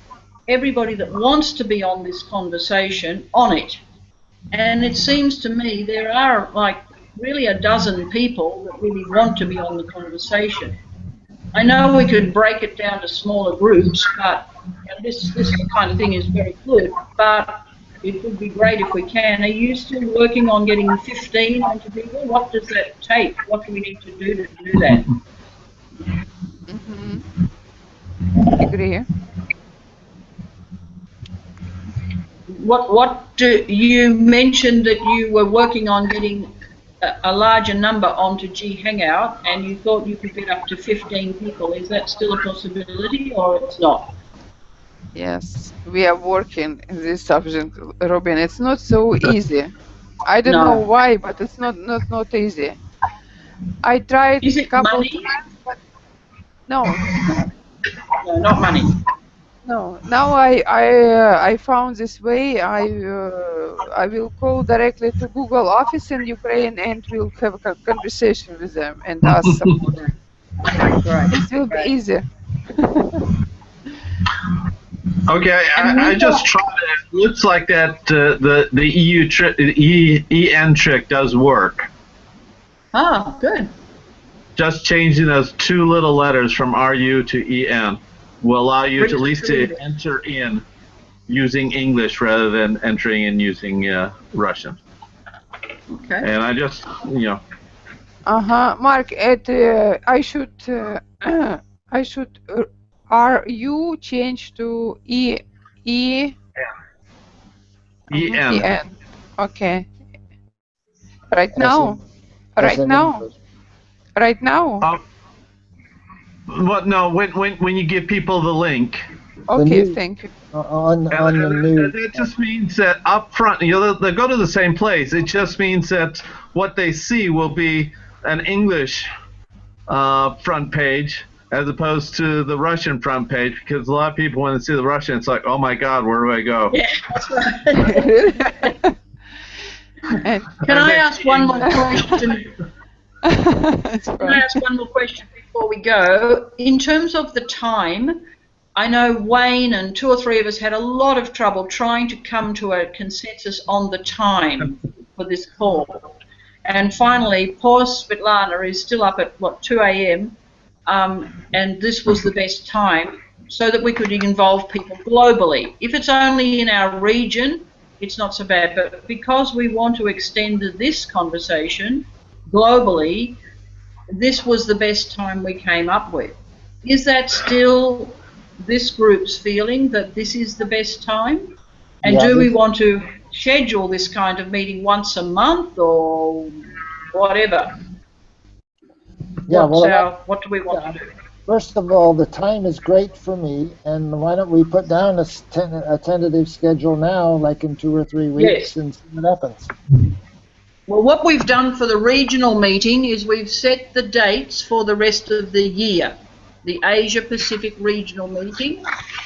everybody that wants to be on this conversation on it. And it seems to me there are really a dozen people that really want to be on the conversation. I know we could break it down to smaller groups, but this kind of thing is very good. But it would be great if we can. Are you still working on getting 15 onto Google? What does that take? What do we need to do that? Mm-hmm. Agree. What do you mentioned that you were working on getting a larger number onto G Hangout, and you thought you could get up to 15 people. Is that still a possibility, or it's not? Yes, we are working in this subject, Robin. It's not so easy. I don't know why, but it's not easy. I tried Is it a couple money? times, but no. No, not money. No. Now I found this way. I will call directly to Google office in Ukraine and we'll have a conversation with them and ask support. Right. It will be easy. Okay, I just tried it. It looks like that the EN trick does work. Ah, good. Just changing those two little letters from RU to EN will allow you to at least to enter in using English rather than entering in using Russian. Okay. And I just, Mark, I should RU change to EN. Okay. Right now. What? No. When you give people the link. Okay. Thank you. That just means that up front, they go to the same place. It just means that what they see will be an English front page as opposed to the Russian front page, because a lot of people, when they see the Russian, it's like, oh my God, where do I go? Yeah, that's right. Can I ask one more question? Can I ask one more question before we go? In terms of the time, I know Wayne and 2 or 3 of us had a lot of trouble trying to come to a consensus on the time for this call. And finally, poor Svetlana is still up at, 2 a.m., and this was the best time so that we could involve people globally. If it's only in our region, it's not so bad. But because we want to extend this conversation globally, this was the best time we came up with. Is that still this group's feeling, that this is the best time? And do we want to schedule this kind of meeting once a month or whatever? Yeah, what do we want to do? First of all, the time is great for me, and why don't we put down a tentative schedule now, like in 2 or 3 weeks, and see what happens. Well, what we've done for the regional meeting is we've set the dates for the rest of the year, the Asia Pacific regional meeting,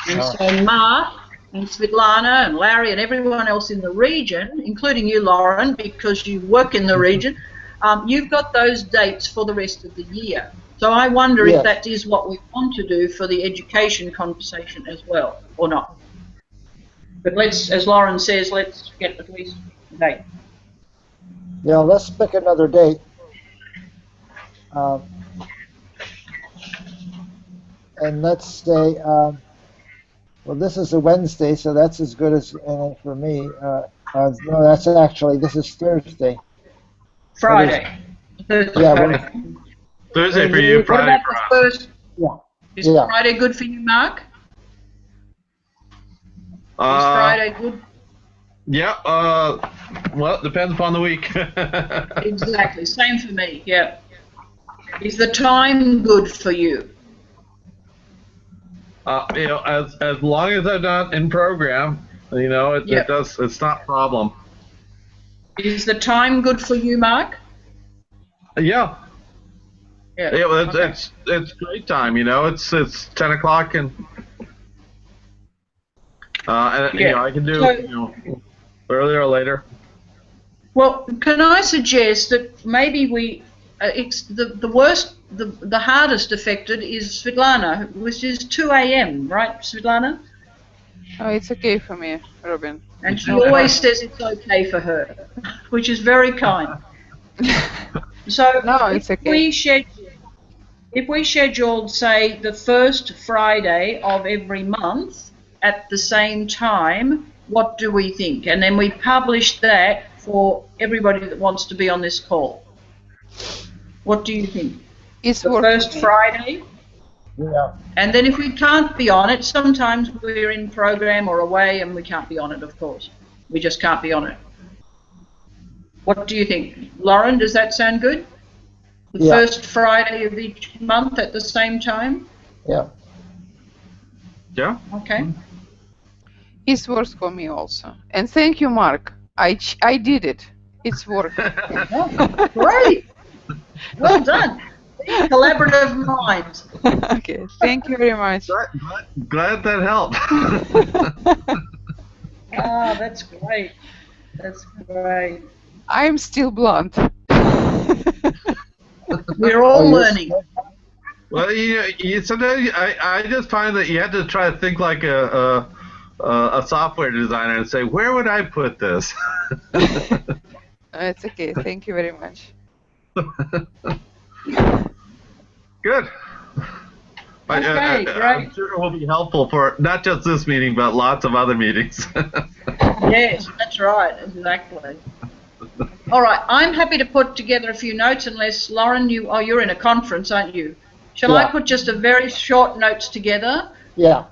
and so Mark and Svetlana and Larry and everyone else in the region, including you, Lauren, because you work in the region, you've got those dates for the rest of the year. So I wonder if that is what we want to do for the education conversation as well, or not. But let's, as Lauren says, let's get at least a date. Yeah, let's pick another date. And let's say, well, this is a Wednesday, so that's as good as any for me. No, that's actually, this is Thursday. Friday. Thursday for you, Friday for us. Is Friday good for you, Mark? Is Friday good? Yeah, well, it depends upon the week. Exactly, same for me, yeah. Is the time good for you? As long as I'm not in program, it does, it's not a problem. Is the time good for you, Mark? Yeah. It's great time, it's 10 o'clock and I can do earlier or later. Well, can I suggest that maybe we the hardest affected is Svetlana, which is 2 a.m., right, Svetlana? Oh, it's okay for me, Robin. And she always says it's okay for her, which is very kind. So no, it's okay. if we scheduled, say, the first Friday of every month at the same time, what do we think? And then we publish that for everybody that wants to be on this call. What do you think? It's the first Friday? Yeah. And then if we can't be on it, sometimes we're in program or away and we can't be on it, of course. We just can't be on it. What do you think? Lauren, does that sound good? The first Friday of each month at the same time? Yeah. Yeah. Okay. It works for me also. And thank you, Mark. I did it. It's working. Oh, great. Well done. Collaborative minds. Okay, thank you very much. Glad that helped. Oh, that's great. That's great. I'm still blunt. We're all learning. Well, sometimes I just find that you have to try to think like a software designer and say, where would I put this? It's okay. Thank you very much. Good. Okay, great. I'm sure it will be helpful for not just this meeting, but lots of other meetings. Yes, that's right. Exactly. All right. I'm happy to put together a few notes unless, Lauren, you're in a conference, aren't you? Shall I put just a very short notes together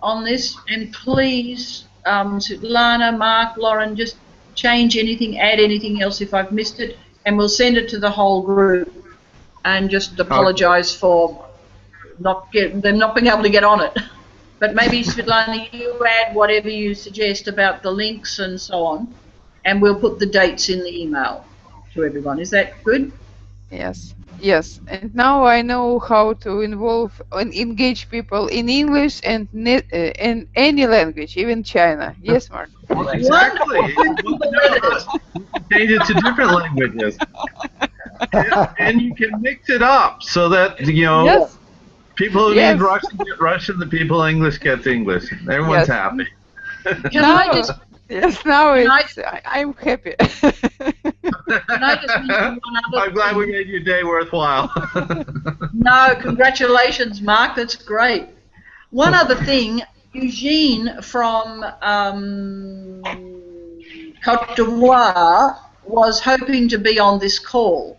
on this? And please, Svetlana, Mark, Lauren, just change anything, add anything else if I've missed it, and we'll send it to the whole group and just apologize for them not being able to get on it. But maybe, Svetlana, you add whatever you suggest about the links and so on, and we'll put the dates in the email to everyone. Is that good? Yes. Yes. And now I know how to involve and engage people in English and in any language, even China. Yes, Mark? Exactly. Change it to different languages. And you can mix it up so that, Yes. people who need Russian get Russian, the people in English get English. Everyone's happy. Can I just... Yes, now I'm happy. Can I just mention one other I'm glad we made your day worthwhile. No, congratulations, Mark. That's great. One other thing, Eugene from Côte d'Ivoire was hoping to be on this call.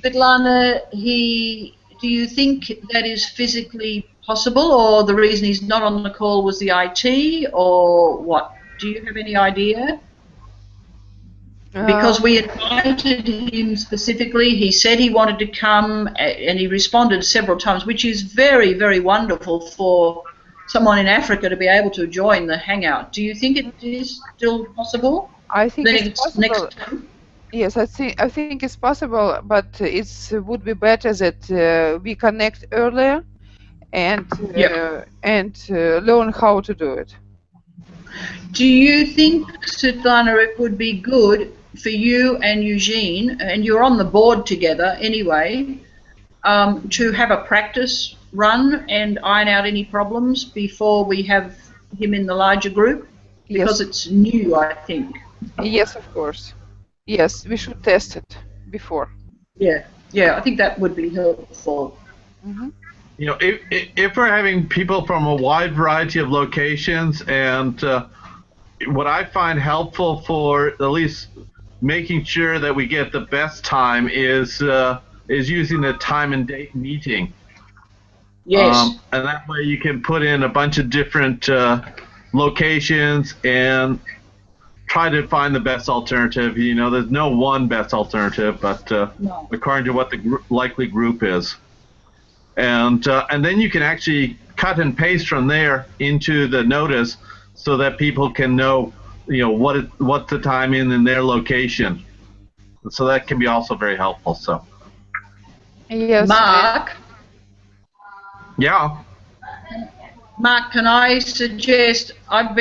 Svetlana, do you think that is physically possible, or the reason he's not on the call was the IT, or what? Do you have any idea? Because we invited him specifically. He said he wanted to come, and he responded several times, which is very, very wonderful for someone in Africa to be able to join the Hangout. Do you think it is still possible? I think it's possible. Next time? Yes, I think it's possible, but it would be better that we connect earlier and learn how to do it. Do you think, Svetlana, it would be good for you and Eugene, and you're on the board together anyway, to have a practice run and iron out any problems before we have him in the larger group? Because it's new, I think. Yes, of course. Yes, we should test it before. Yeah, I think that would be helpful. Mm-hmm. If we're having people from a wide variety of locations, and what I find helpful for at least making sure that we get the best time is using the time and date meeting. Yes. And that way you can put in a bunch of different locations and try to find the best alternative. There's no one best alternative, but according to what the likely group is. And then you can actually cut and paste from there into the notice so that people can know, what the time in their location. So that can be also very helpful. So. Yes. Mark. Yeah. Mark, can I suggest? I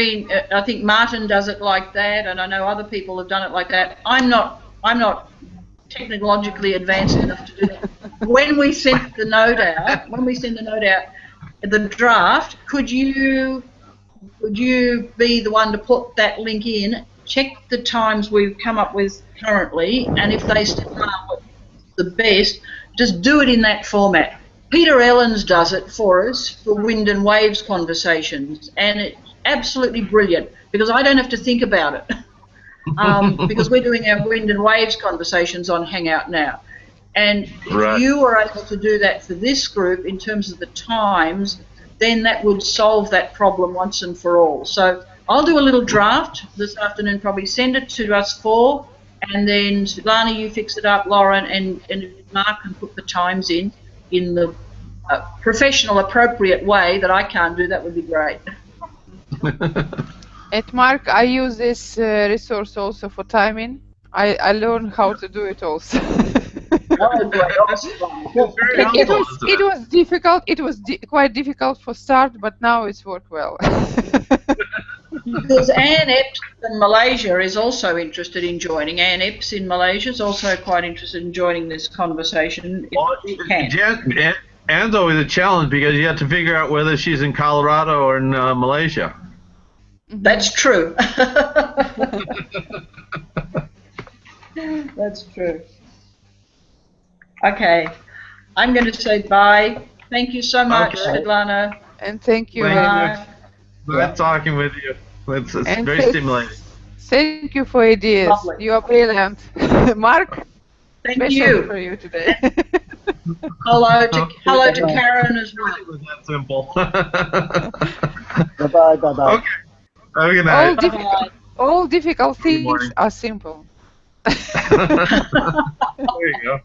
think Martin does it like that, and I know other people have done it like that. I'm not technologically advanced enough to do that. When we send the note out, the draft, could you be the one to put that link in, check the times we've come up with currently, and if they still are the best, just do it in that format. Peter Ellens does it for us for wind and waves conversations, and it's absolutely brilliant because I don't have to think about it because we're doing our wind and waves conversations on Hangout now. And if you are able to do that for this group in terms of the times, then that would solve that problem once and for all. So I'll do a little draft this afternoon, probably send it to us four, and then Svetlana, you fix it up, Lauren, and Mark can put the times in the professional, appropriate way that I can't do. That would be great. At Mark, I use this resource also for timing. I learned how to do it also. It was difficult. It was quite difficult for start, but now it's worked well. Because Anne Epps in Malaysia is also interested in joining. Anne Epps in Malaysia is also quite interested in joining this conversation. Anne's always a challenge because you have to figure out whether she's in Colorado or in Malaysia. That's true. That's true. Okay, I'm going to say bye. Thank you so much, Svetlana. And thank you. Nice talking with you. It's very stimulating. Thank you for ideas. Lovely. You are brilliant. Mark, thank you for you today. Hello to Karen as well. It was that simple. Bye bye. Okay. Have a good night. All difficult things are simple. There you go.